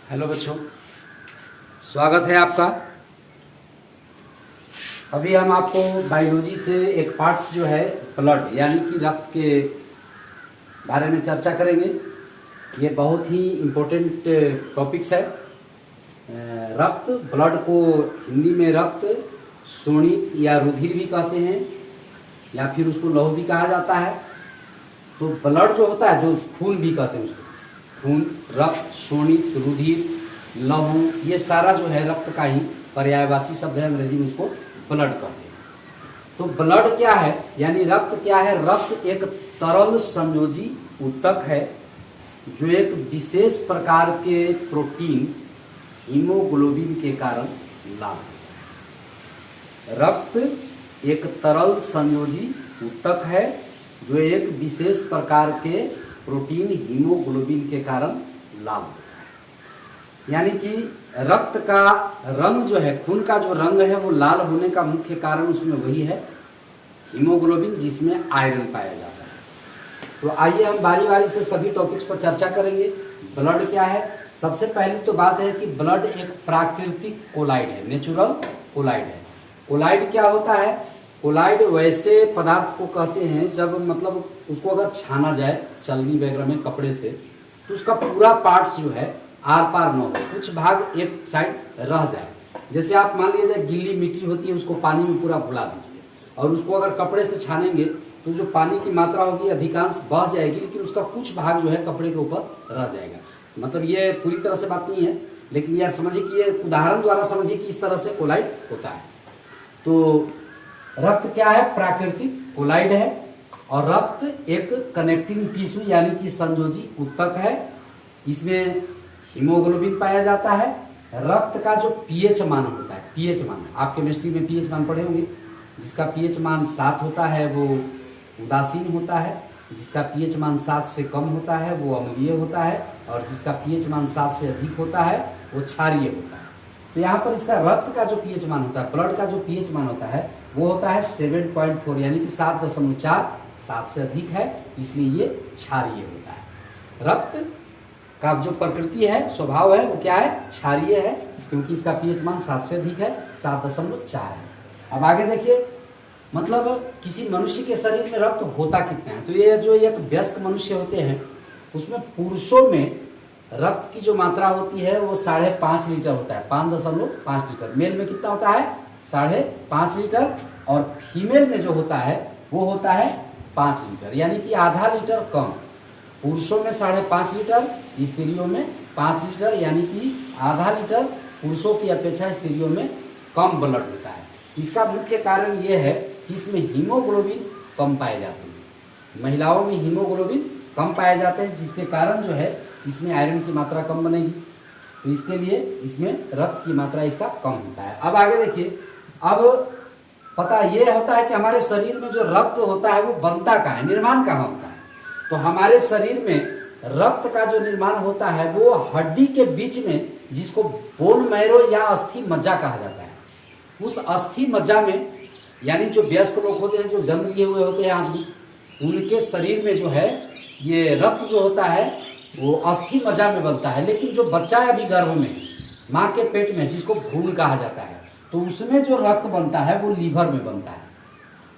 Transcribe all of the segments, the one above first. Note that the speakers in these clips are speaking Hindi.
हेलो बच्चों, स्वागत है आपका। अभी हम आपको बायोलॉजी से एक पार्ट्स जो है ब्लड यानी कि रक्त के बारे में चर्चा करेंगे। ये बहुत ही इम्पोर्टेंट टॉपिक्स है। रक्त, ब्लड को हिंदी में रक्त, शोणित या रुधिर भी कहते हैं या फिर उसको लहू भी कहा जाता है। तो ब्लड जो होता है, जो खून भी कहते हैं उसको, खून, रक्त, शोणित, रुधिर, लहू, ये सारा जो है रक्त का ही पर्यायवाची शब्द है। अंग्रेजी में उसको ब्लड कहते हैं। तो ब्लड क्या है यानी रक्त क्या है? रक्त एक तरल संयोजी ऊतक है जो एक विशेष प्रकार के प्रोटीन हीमोग्लोबिन के कारण लाल है। रक्त एक तरल संयोजी ऊतक है जो एक विशेष प्रकार के प्रोटीन हीमोग्लोबिन के कारण लाल होता है। यानी कि रक्त का रंग जो है, खून का जो रंग है, वो लाल होने का मुख्य कारण उसमें वही है, हीमोग्लोबिन, जिसमें आयरन पाया जाता है। तो आइए हम बारी बारी से सभी टॉपिक्स पर चर्चा करेंगे। ब्लड क्या है? सबसे पहली तो बात है कि ब्लड एक प्राकृतिक कोलाइड है, नेचुरल कोलाइड है। कोलाइड क्या होता है? कोलाइड वैसे पदार्थ को कहते हैं जब मतलब उसको अगर छाना जाए चलनी वगैरह में कपड़े से, तो उसका पूरा पार्ट्स जो है आर पार न हो, कुछ भाग एक साइड रह जाए। जैसे आप मान लीजिए गीली मिट्टी होती है, उसको पानी में पूरा भुला दीजिए और उसको अगर कपड़े से छानेंगे तो जो पानी की मात्रा होगी अधिकांश बह जाएगी, लेकिन उसका कुछ भाग जो है कपड़े के ऊपर रह जाएगा। मतलब ये पूरी तरह से बात नहीं है, लेकिन यार समझिए कि ये उदाहरण द्वारा समझिए कि इस तरह से कोलाइड होता है। तो रक्त क्या है? प्राकृतिक कोलाइड है। और रक्त एक कनेक्टिंग टिश्यू यानी कि संयोजी ऊतक है। इसमें हीमोग्लोबिन पाया जाता है। रक्त का जो पीएच मान होता है, पीएच मान, आप केमिस्ट्री में पीएच मान पढ़े होंगे, जिसका पीएच मान 7 होता है वो उदासीन होता है, जिसका पीएच मान 7 से कम होता है वो अम्लीय होता है, और जिसका पीएच मान 7 से अधिक होता है वो क्षारीय होता है। तो यहाँ पर इसका रक्त का जो पीएच मान होता है, ब्लड का जो पीएच मान होता है वो होता है 7.4 यानी कि 7.4, 7 से अधिक है, इसलिए ये क्षारीय होता है। रक्त का जो प्रकृति है, स्वभाव है, वो क्या है? क्षारीय है, क्योंकि इसका पीएच मान 7 से अधिक है, 7.4 है। अब आगे देखिए, मतलब किसी मनुष्य के शरीर में रक्त होता कितना है? तो ये जो एक वयस्क मनुष्य होते हैं उसमें पुरुषों में रक्त की जो मात्रा होती है वो 5.5 लीटर होता है, 5.5 लीटर। मेल में कितना होता है? 5.5 लीटर। और फीमेल में जो होता है वो होता है 5 लीटर, यानी कि आधा लीटर कम। पुरुषों में 5.5 लीटर, स्त्रियों में 5 लीटर, यानी कि आधा लीटर पुरुषों की अपेक्षा स्त्रियों में कम ब्लड होता है। इसका मुख्य कारण ये है कि इसमें हीमोग्लोबिन कम पाए जाते हैं। महिलाओं में हीमोग्लोबिन कम पाए जाते हैं, जिसके कारण जो है इसमें आयरन की मात्रा कम बनेगी, तो इसके लिए इसमें रक्त की मात्रा इसका कम होता है। अब आगे देखिए, अब पता ये होता है कि हमारे शरीर में जो रक्त होता है वो बनता कहाँ है, निर्माण कहाँ होता है? तो हमारे शरीर में रक्त का जो निर्माण होता है वो हड्डी के बीच में, जिसको बोन मैरो या अस्थि मज्जा कहा जाता है, उस अस्थि मज्जा में, यानी जो वयस्क लोग होते हैं, जो जन्म लिए हुए होते हैं आदमी, उनके शरीर में जो है ये रक्त जो होता है वो अस्थि मज्जा में बनता है। लेकिन जो बच्चा है अभी गर्भ में, माँ के पेट में, जिसको भ्रूण कहा जाता है, तो उसमें जो रक्त बनता है वो लीवर में बनता है।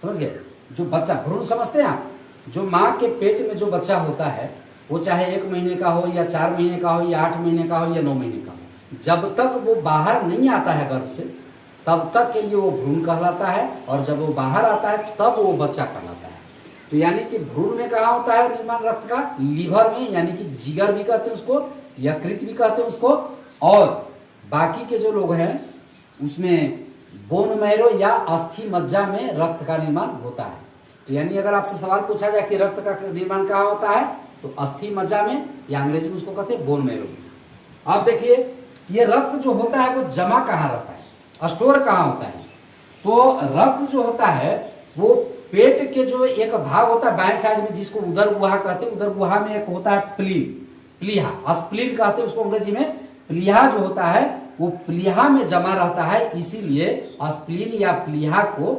समझ गए? जो बच्चा, भ्रूण समझते हैं आप? जो माँ के पेट में जो बच्चा होता है वो चाहे 1 महीने का हो या 4 महीने का हो या 8 महीने का हो या 9 महीने का हो, जब तक वो बाहर नहीं आता है गर्भ से, तब तक के लिए वो भ्रूण कहलाता है, और जब वो बाहर आता है तब वो बच्चा कहलाता है। तो यानी कि भ्रूण में कहाँ होता है निर्माण रक्त का? लीवर में, यानी कि जिगर भी कहते हैं उसको, यकृत भी कहते हैं उसको। और बाकी के जो लोग हैं उसमें बोन मैरो या अस्थि मज्जा में रक्त का निर्माण होता है। तो यानी अगर आपसे सवाल पूछा जाए कि रक्त का निर्माण कहाँ होता है, तो अस्थि मज्जा में, या अंग्रेजी में उसको कहते हैं बोन मैरो में। अब देखिए, ये रक्त जो होता है वो जमा कहाँ रहता है, स्टोर कहाँ होता है? तो रक्त जो होता है वो पेट के जो एक भाग होता है बाएं साइड में, जिसको उदर गुहा कहते हैं, उदर गुहा में एक होता है प्लीहा, स्प्लीन कहते हैं उसको अंग्रेजी में। प्लीहा जो होता है वो प्लीहा में जमा रहता है, इसीलिए स्प्लीन या प्लीहा को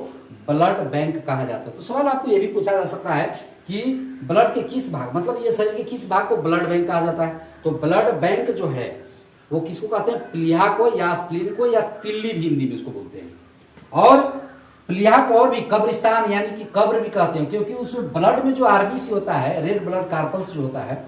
ब्लड बैंक कहा जाता है। तो सवाल आपको ये भी पूछा जा सकता है कि ब्लड के किस भाग, मतलब ये शरीर के किस भाग को ब्लड बैंक कहा जाता है? तो ब्लड बैंक जो है वो किसको कहते हैं, प्लीहा को या स्प्लीन को या तिल्ली भी हिंदी में उसको बोलते हैं। और प्लीहा को और भी कब्रिस्तान यानी कि कब्र भी कहते हैं, क्योंकि उसमें ब्लड में जो आरबीसी होता है, रेड ब्लड कार्पल्स जो होता है,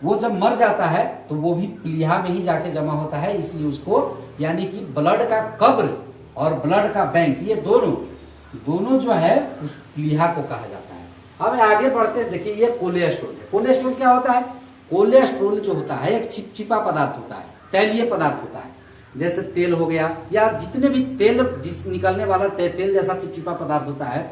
वो जब मर जाता है तो वो भी प्लीहा में ही जाके जमा होता है, इसलिए उसको यानी कि ब्लड का कब्र और ब्लड का बैंक, ये दोनों जो है उस प्लीहा को कहा जाता है। अब आगे बढ़ते हैं, देखिए ये कोलेस्ट्रॉल है। कोलेस्ट्रॉल क्या होता है, कोलेस्ट्रॉल जो होता है एक चिपचिपा पदार्थ होता है, तैलीय पदार्थ होता है, जैसे तेल हो गया या जितने भी तेल जिस निकलने वाला तेल जैसा चिपचिपा पदार्थ होता है,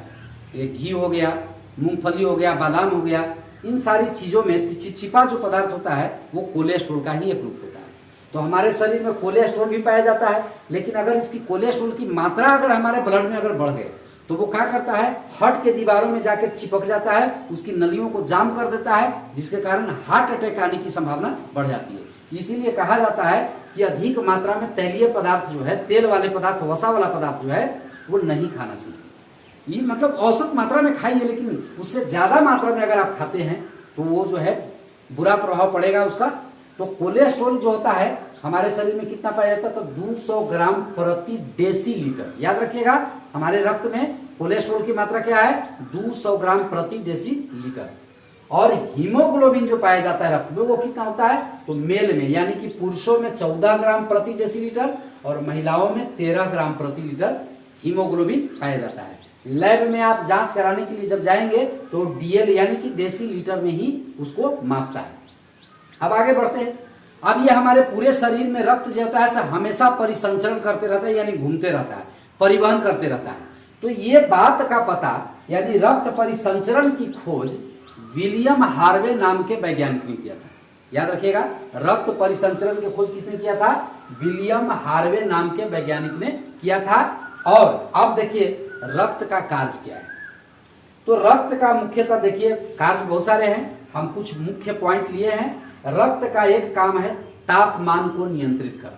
ये घी हो गया, मूंगफली हो गया, बादाम हो गया, इन सारी चीजों में चिपचिपा जो पदार्थ होता है वो कोलेस्ट्रॉल का ही एक रूप होता है। तो हमारे शरीर में कोलेस्ट्रॉल भी पाया जाता है, लेकिन अगर इसकी कोलेस्ट्रॉल की मात्रा अगर हमारे ब्लड में अगर बढ़ गए तो वो क्या करता है, हार्ट के दीवारों में जाके चिपक जाता है, उसकी नलियों को जाम कर देता है, जिसके कारण हार्ट अटैक आने की संभावना बढ़ जाती है। इसीलिए कहा जाता है कि अधिक मात्रा में तैलीय पदार्थ जो है, तेल वाले पदार्थ, वसा वाला पदार्थ जो है वो नहीं खाना चाहिए। ये मतलब औसत मात्रा में खाइए, लेकिन उससे ज्यादा मात्रा में अगर आप खाते हैं तो वो जो है बुरा प्रभाव पड़ेगा उसका। तो कोलेस्ट्रॉल जो होता है हमारे शरीर में कितना पाया जाता है, तो 200 ग्राम प्रति डेसीलीटर। याद रखिएगा, हमारे रक्त में कोलेस्ट्रॉल की मात्रा क्या है, 200 ग्राम प्रति डेसीलीटर। और हीमोग्लोबिन जो पाया जाता है रक्त में वो कितना होता है, तो मेल में यानी कि पुरुषों में 14 ग्राम प्रति डेसीलीटर और महिलाओं में 13 ग्राम प्रति लीटर हीमोग्लोबिन पाया जाता है। लैब में आप जांच कराने के लिए जब जाएंगे तो डीएल यानी कि डेसीलीटर में ही उसको मापता है। अब आगे बढ़ते हैं। अब ये हमारे पूरे शरीर में रक्त जो होता है हमेशा परिसंचरण करते रहता है, यानी घूमते रहता है, परिवहन करते रहता है। तो ये बात का पता यानी रक्त परिसंचरण की खोज विलियम हार्वे नाम के वैज्ञानिक ने किया था। याद रखिएगा, रक्त परिसंचरण की खोज किसने किया था, विलियम हार्वे नाम के वैज्ञानिक ने किया था। और अब देखिए रक्त का कार्य क्या है। तो रक्त का मुख्यतः देखिए कार्य बहुत सारे हैं, हम कुछ मुख्य पॉइंट लिए हैं। रक्त का एक काम है तापमान को नियंत्रित करना,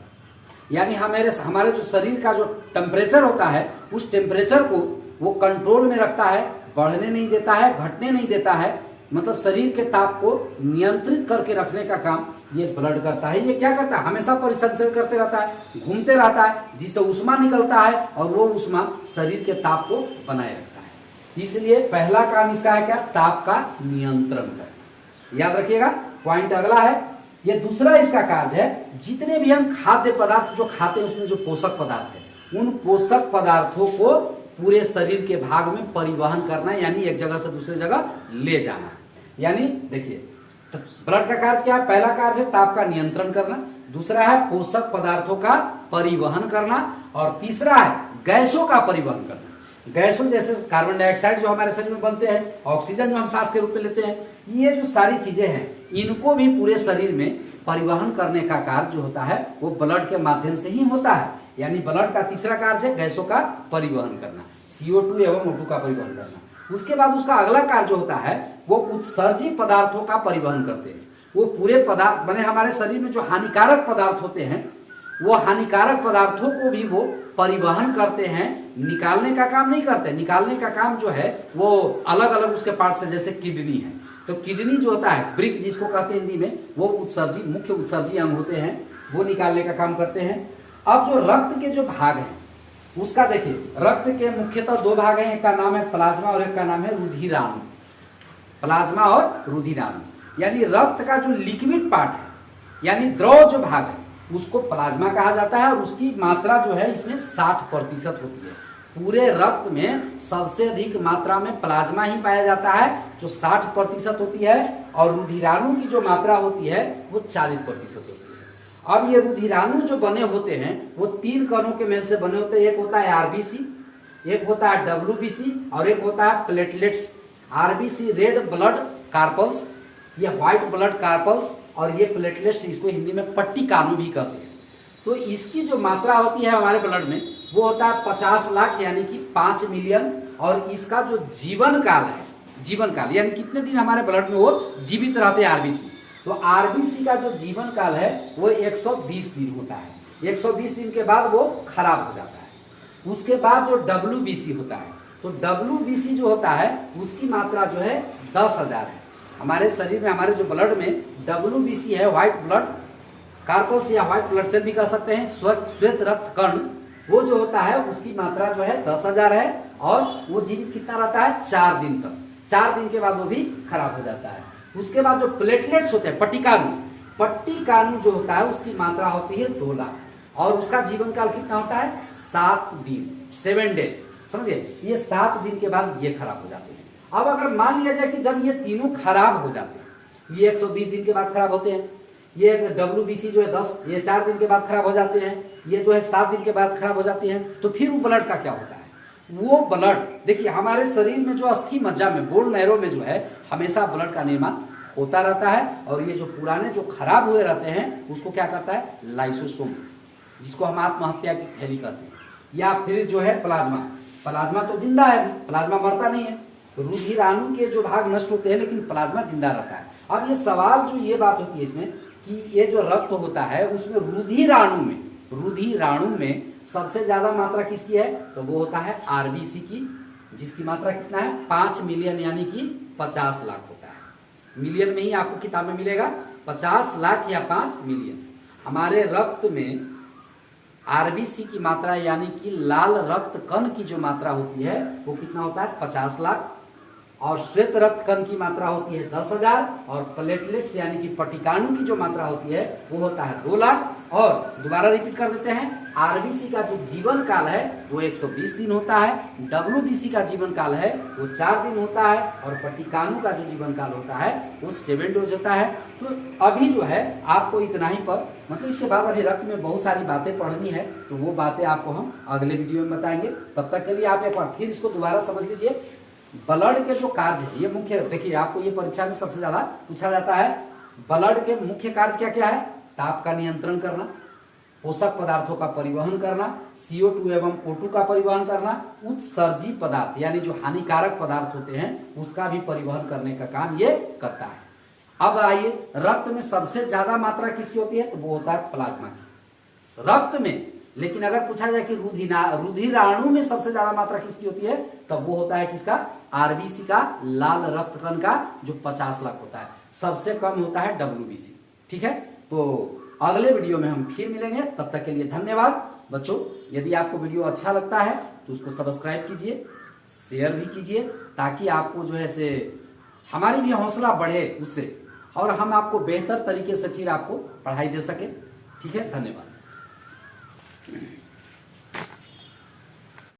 यानी हमारे जो शरीर का जो टेम्परेचर होता है उस टेम्परेचर को वो कंट्रोल में रखता है, बढ़ने नहीं देता है, घटने नहीं देता है, मतलब शरीर के ताप को नियंत्रित करके रखने का काम ये ब्लड करता है। ये क्या करता है, हमेशा परिसंचरण करते रहता है, घूमते रहता है, जिससे उष्मा निकलता है और वो उष्मा शरीर के ताप को बनाए रखता है। इसलिए पहला काम इसका है क्या, ताप का नियंत्रण करना। याद रखिएगा, पॉइंट अगला है, ये दूसरा इसका कार्य है, जितने भी हम खाद्य पदार्थ जो खाते हैं उसमें जो पोषक पदार्थ है, उन पोषक पदार्थों को पूरे शरीर के भाग में परिवहन करना, यानी एक जगह से दूसरे जगह ले जाना। यानी देखिए ब्लड का कार्य क्या है, पहला कार्य है ताप का नियंत्रण करना, दूसरा है पोषक पदार्थों का परिवहन करना, और तीसरा है गैसों का परिवहन करना। गैसों जैसे कार्बन डाइऑक्साइड जो हमारे शरीर में बनते हैं, ऑक्सीजन जो हम सांस के रूप में लेते हैं, ये जो सारी चीजें हैं इनको भी पूरे शरीर में परिवहन करने का कार्य जो होता है वो ब्लड के माध्यम से ही होता है। यानी ब्लड का तीसरा कार्य है गैसों का परिवहन करना, CO2 एवं O2 का परिवहन करना। उसके बाद उसका अगला कार्य जो होता है वो उत्सर्जी पदार्थों का परिवहन करते हैं। वो पूरे पदार्थ बने हमारे शरीर में जो हानिकारक पदार्थ होते हैं, वो हानिकारक पदार्थों को भी वो परिवहन करते हैं, निकालने का काम नहीं करते। निकालने का काम जो है वो अलग अलग उसके पार्ट से, जैसे किडनी है, तो किडनी जो होता है, ब्रिक जिसको कहते हैं हिंदी में, वो मुख्य उत्सर्जी अंग होते हैं, वो निकालने का काम करते हैं। अब जो रक्त के जो भाग हैं उसका देखिए, रक्त के मुख्यतः दो भाग हैं, एक का नाम है प्लाज्मा और एक का नाम है रुधिराणु। प्लाज्मा और रुधिराणु यानी रक्त का जो लिक्विड पार्ट है यानी द्रव जो भाग है उसको प्लाज्मा कहा जाता है, और उसकी मात्रा जो है इसमें 60% होती है। पूरे रक्त में सबसे अधिक मात्रा में प्लाज्मा ही पाया जाता है जो 60% होती है, और रुधिराणु की जो मात्रा होती है वो 40% होती है। अब ये रुधिराणु जो बने होते हैं वो 3 कणों के मेल से बने होते हैं। एक होता है आरबीसी, एक होता है डब्ल्यूबीसी और एक होता है platelets. RBC red blood carpals, ये व्हाइट ब्लड कार्पल्स, और ये प्लेटलेट्स, इसको हिंदी में पट्टी कानू भी कहते हैं। तो इसकी जो मात्रा होती है हमारे ब्लड में वो होता है 50 लाख यानी कि 5 मिलियन, और इसका जो जीवन काल है, जीवन काल यानी कितने दिन हमारे ब्लड में वो जीवित रहते हैं आरबीसी, तो आरबीसी का जो जीवन काल है वो 120 दिन होता है। 120 दिन के बाद वो खराब हो जाता है। उसके बाद जो डब्ल्यूबीसी होता है, तो डब्ल्यूबीसी जो होता है उसकी मात्रा जो है 10,000 है। हमारे शरीर में, हमारे जो ब्लड में डब्ल्यूबीसी है, व्हाइट ब्लड कार्पल्स या व्हाइट ब्लड सेल भी कह सकते हैं। श्वेत रक्त कण वो जो होता है उसकी मात्रा जो है 10,000 है और वो जीवित कितना रहता है 4 दिन तक। 4 दिन के बाद वो भी खराब हो जाता है। उसके बाद जो प्लेटलेट्स होते हैं पट्टिकानु जो होता है उसकी मात्रा होती है 2 लाख और उसका जीवन काल कितना होता है 7 दिन 7 डेज। समझे, ये 7 दिन के बाद ये खराब हो जाते हैं। अब अगर मान लिया जाए कि जब ये तीनों खराब हो जाते हैं, ये 120 दिन के बाद खराब होते हैं, ये WBC जो है 4 दिन के बाद खराब हो जाते हैं, ये जो है 7 दिन के बाद खराब हो जाती हैं, तो फिर वो ब्लड का क्या होता है? वो ब्लड देखिए हमारे शरीर में जो अस्थि मज्जा में बोन नहरों में जो है हमेशा ब्लड का निर्माण होता रहता है और ये जो पुराने जो खराब हुए रहते हैं उसको क्या करता है लाइसोसोम, जिसको हम आत्महत्या की थैली कहते हैं। या फिर जो है प्लाज्मा तो जिंदा है, प्लाज्मा मरता नहीं है। रुधिराणु के जो भाग नष्ट होते हैं लेकिन प्लाज्मा जिंदा रहता है। अब ये सवाल जो ये बात होती है इसमें कि ये जो रक्त होता है उसमें रुधिराणु में सबसे ज्यादा मात्रा किसकी है? तो वो होता है आरबीसी की, जिसकी मात्रा कितना है 5 मिलियन यानी कि 50 लाख होता है। मिलियन में ही आपको किताब में मिलेगा 50 लाख या 5 मिलियन। हमारे रक्त में आरबीसी की मात्रा यानी कि लाल रक्त कण की जो मात्रा होती है वो कितना होता है 50 लाख और श्वेत रक्त कण की मात्रा होती है 10,000 और प्लेटलेट्स यानी कि पट्टिकाणु की जो मात्रा होती है वो होता है 2 लाख। और दोबारा रिपीट कर देते हैं, आरबीसी का जो जीवन काल है वो 120 दिन होता है, डब्ल्यूबीसी का जीवन काल है वो 4 दिन होता है और पट्टिकाणु का जो जीवन काल होता है वो 7 डेज होता है। तो अभी जो है आपको इतना ही पर मतलब इसके बाद अभी रक्त में बहुत सारी बातें पढ़नी है तो वो बातें आपको हम अगले वीडियो में बताएंगे। तब तक के लिए आप एक बार फिर इसको दोबारा समझ लीजिए। ब्लड के जो कार्य है ये मुख्य, देखिए आपको ये परीक्षा में सबसे ज्यादा पूछा जाता है ब्लड के मुख्य कार्य क्या क्या है? ताप का नियंत्रण करना, पोषक पदार्थों का परिवहन करना, CO2 एवं O2 का परिवहन करना, उत्सर्जी पदार्थ यानी जो हानिकारक पदार्थ होते हैं उसका भी परिवहन करने का काम ये करता है। अब आइए रक्त में सबसे ज्यादा मात्रा किसकी होती है? तो वो होता है प्लाज्मा की रक्त में। लेकिन अगर पूछा जाए कि रुधिराणु में सबसे ज्यादा मात्रा किसकी होती है तब वो होता है किसका? आरबीसी का, लाल रक्त कण का जो 50 लाख होता है। सबसे कम होता है WBC। ठीक है, तो अगले वीडियो में हम फिर मिलेंगे। तब तक के लिए धन्यवाद बच्चों। यदि आपको वीडियो अच्छा लगता है तो उसको सब्सक्राइब कीजिए, शेयर भी कीजिए ताकि आपको जो है से हमारी भी हौसला बढ़े उससे और हम आपको बेहतर तरीके से फिर आपको पढ़ाई दे सके। ठीक है, धन्यवाद।